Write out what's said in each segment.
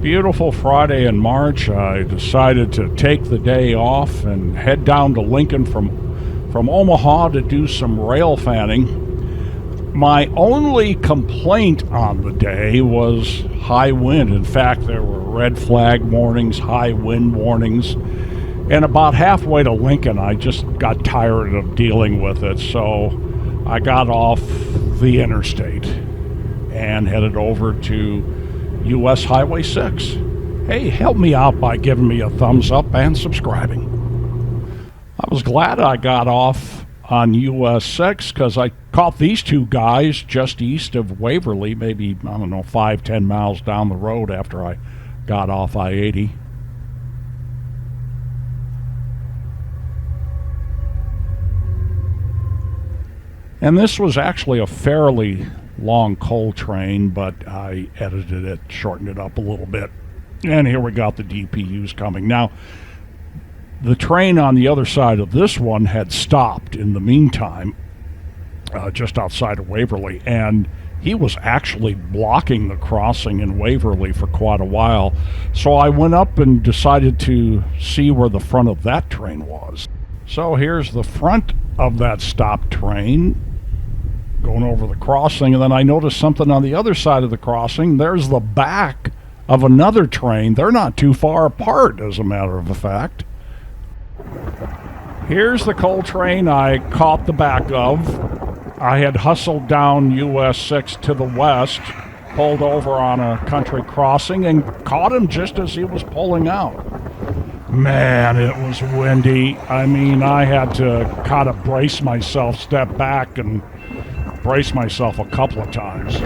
Beautiful Friday in March. I decided to take the day off and head down to Lincoln from Omaha to do some rail fanning. My only complaint on the day was high wind. In fact, there were red flag warnings, high wind warnings, and about halfway to Lincoln, I just got tired of dealing with it, so I got off the interstate and headed over to U.S. Highway 6. Hey, help me out by giving me a thumbs up and subscribing. I was glad I got off on US 6 because I caught these two guys just east of Waverly, maybe, 5-10 miles down the road after I got off I-80. And this was actually a fairly long coal train, but I edited it, shortened it up a little bit. And here we got the DPUs coming. Now, the train on the other side of this one had stopped in the meantime, just outside of Waverly, and he was actually blocking the crossing in Waverly for quite a while. So I went up and decided to see where the front of that train was. So here's the front of that stopped train going over the crossing, and then I noticed something on the other side of the crossing. There's the back of another train. They're not too far apart, as a matter of fact. Here's the coal train I caught the back of. I had hustled down US 6 to the west, pulled over on a country crossing, and caught him just as he was pulling out. Man, it was windy. I mean, I had to kind of brace myself, step back, and brace myself a couple of times.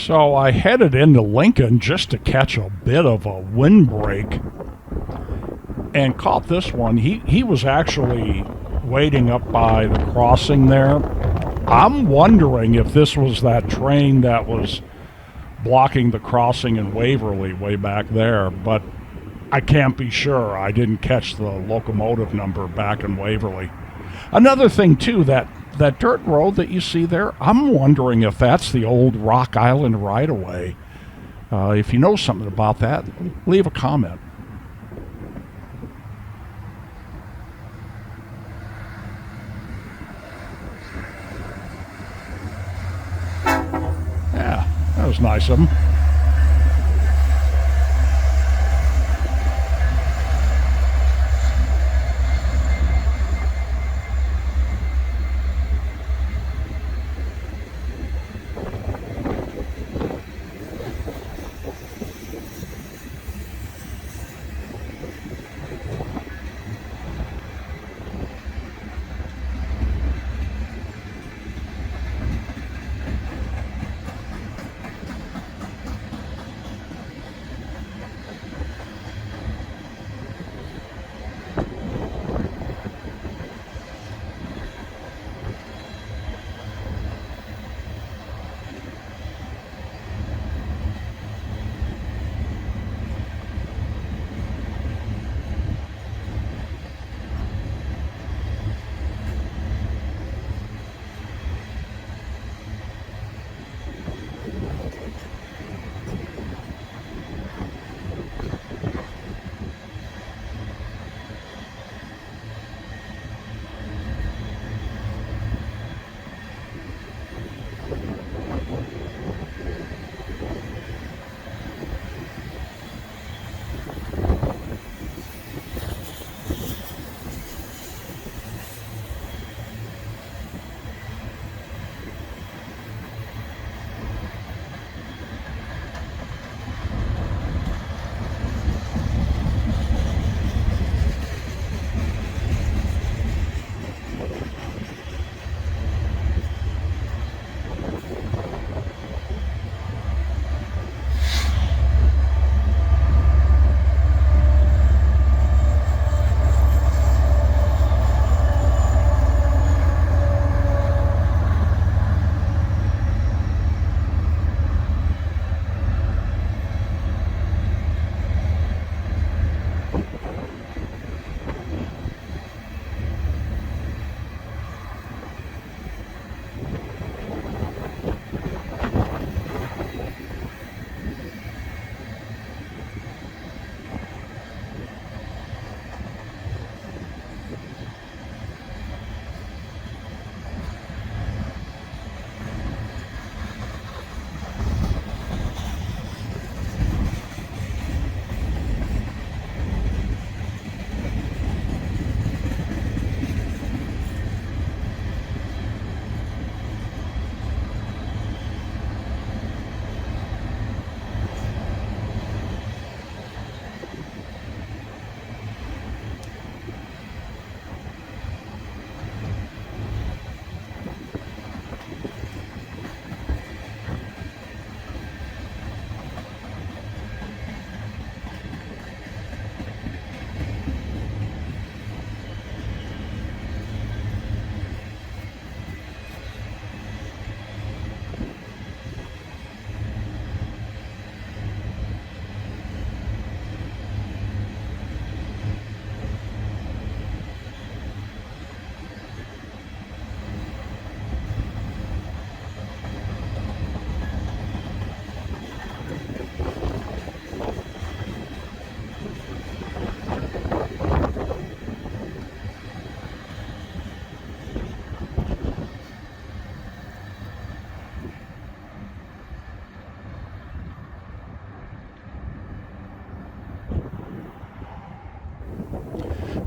So I headed into Lincoln just to catch a bit of a windbreak and caught this one. He was actually waiting up by the crossing there. I'm wondering if this was that train that was blocking the crossing in Waverly way back there, but I can't be sure. I didn't catch the locomotive number back in Waverly. Another thing, too, that dirt road that you see there, I'm wondering if that's the old Rock Island right-of-way. If you know something about that, leave a comment. Yeah, that was nice of them.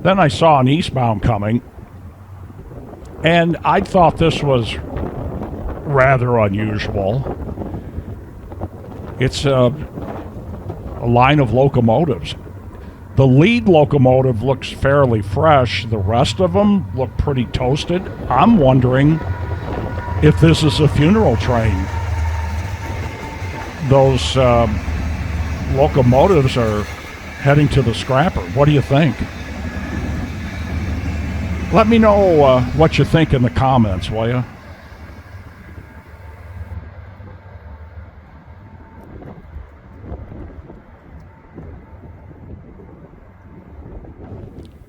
Then I saw an eastbound coming, and I thought this was rather unusual. It's a line of locomotives. The lead locomotive looks fairly fresh. The rest of them look pretty toasted. I'm wondering if this is a funeral train. those locomotives are heading to the scrapper. What do you think? Let me know what you think in the comments, will you?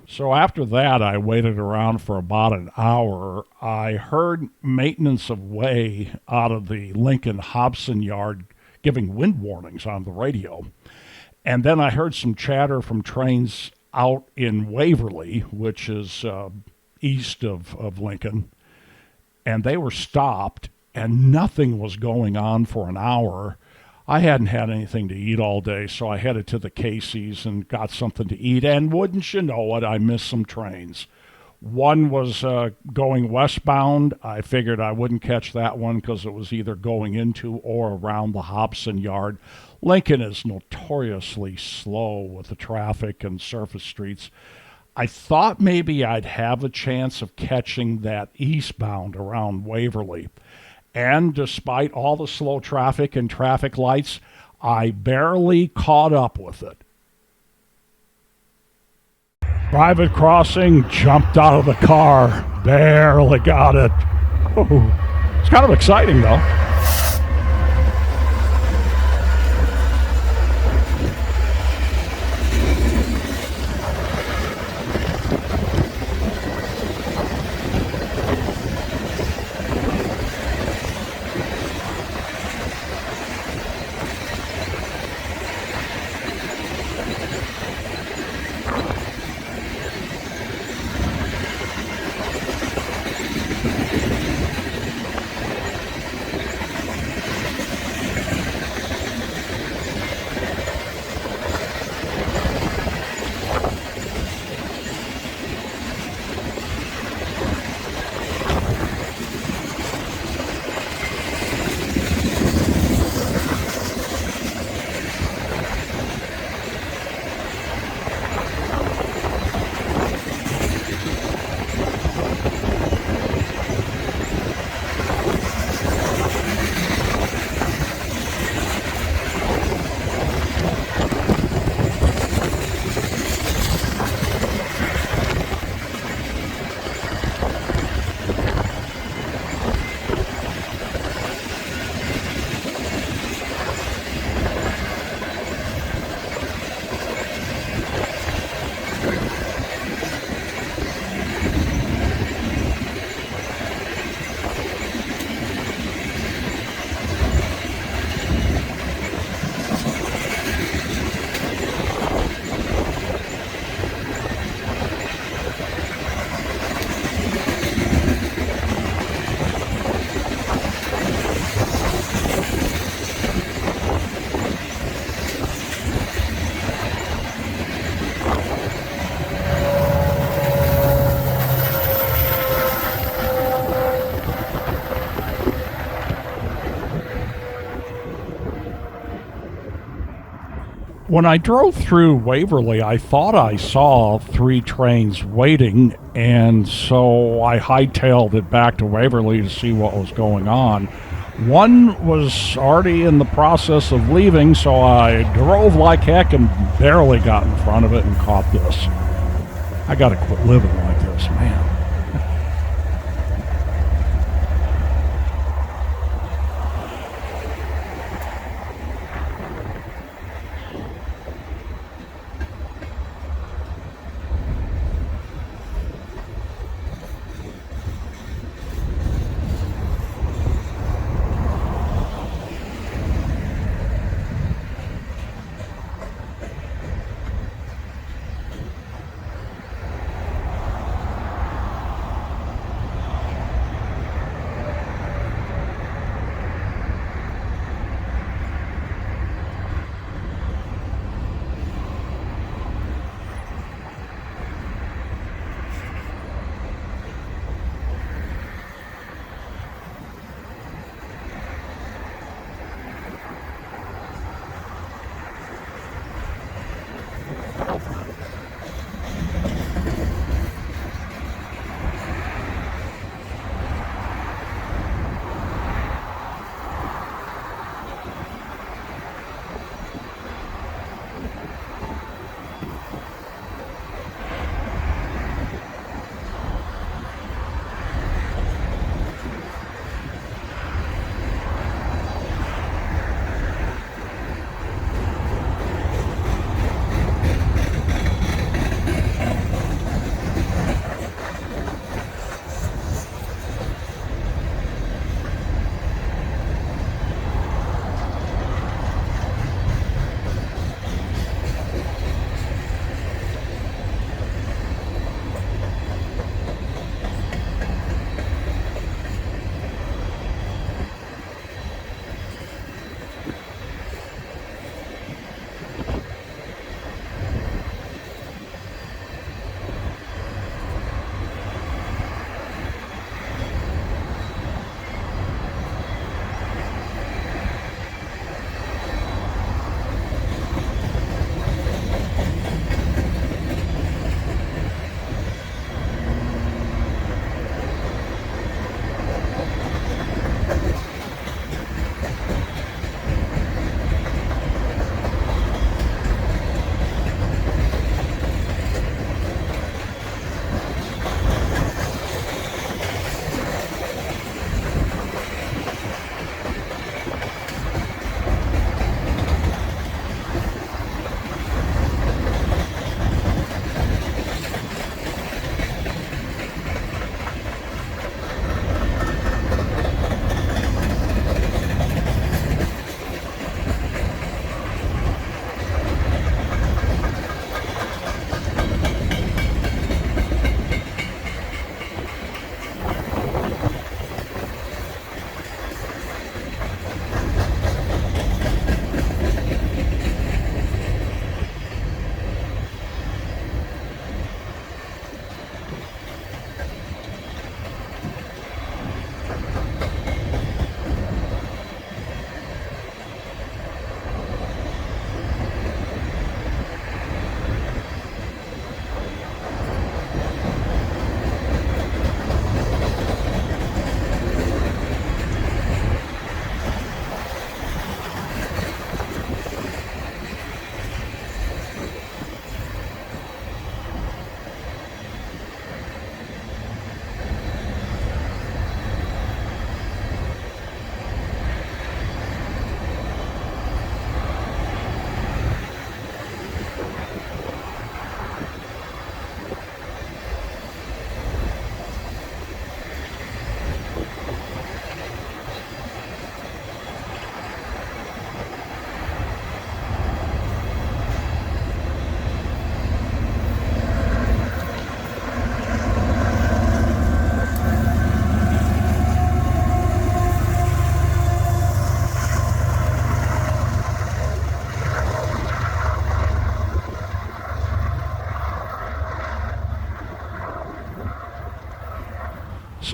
So after that, I waited around for about an hour. I heard maintenance of way out of the Lincoln Hobson yard giving wind warnings on the radio. And then I heard some chatter from trains out in Waverly, which is east of Lincoln. And they were stopped, and nothing was going on for an hour. I hadn't had anything to eat all day, so I headed to the Casey's and got something to eat. And wouldn't you know it, I missed some trains. One was going westbound. I figured I wouldn't catch that one because it was either going into or around the Hobson yard. Lincoln is notoriously slow with the traffic and surface streets. I thought maybe I'd have a chance of catching that eastbound around Waverly. And despite all the slow traffic and traffic lights, I barely caught up with it. Private crossing, jumped out of the car, barely got it. Oh, it's kind of exciting though. When I drove through Waverly, I thought I saw 3 trains waiting, and so I hightailed it back to Waverly to see what was going on. One was already in the process of leaving, so I drove like heck and barely got in front of it and caught this. I gotta quit living like this, man.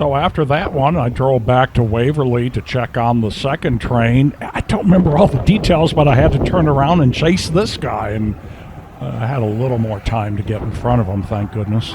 So after that one, I drove back to Waverly to check on the second train. I don't remember all the details, but I had to turn around and chase this guy, and I had a little more time to get in front of him, thank goodness.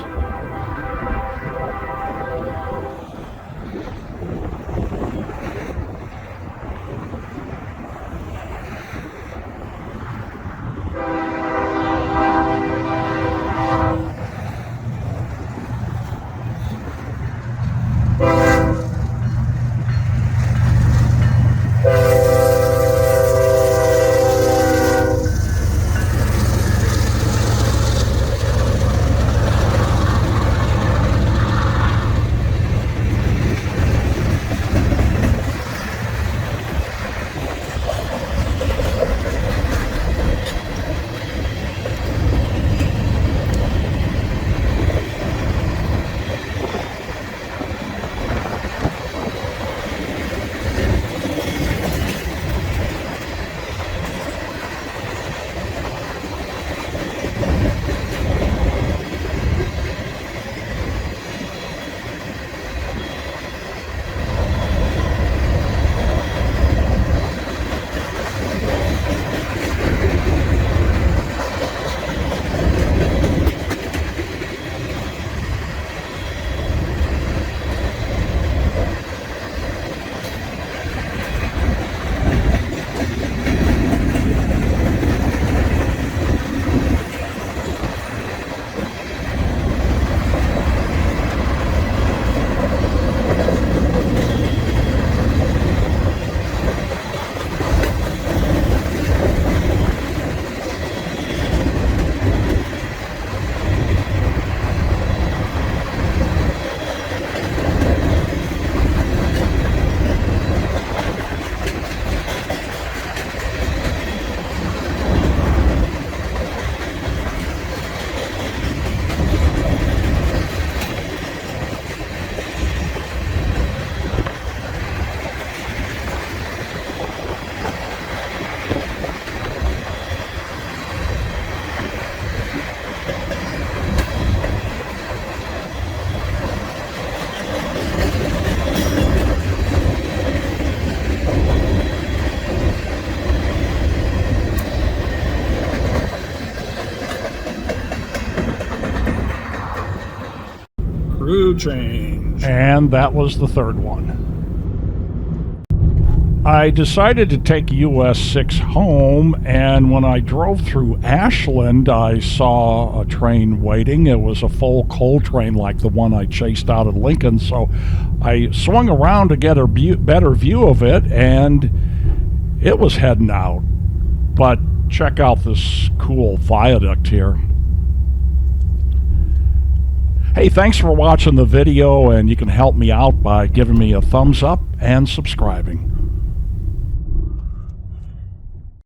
Crew change. And that was the third one. I decided to take US 6 home, and when I drove through Ashland, I saw a train waiting. It was a full coal train like the one I chased out of Lincoln, so I swung around to get a better view of it, and it was heading out. But check out this cool viaduct here. Hey, thanks for watching the video, and you can help me out by giving me a thumbs up and subscribing.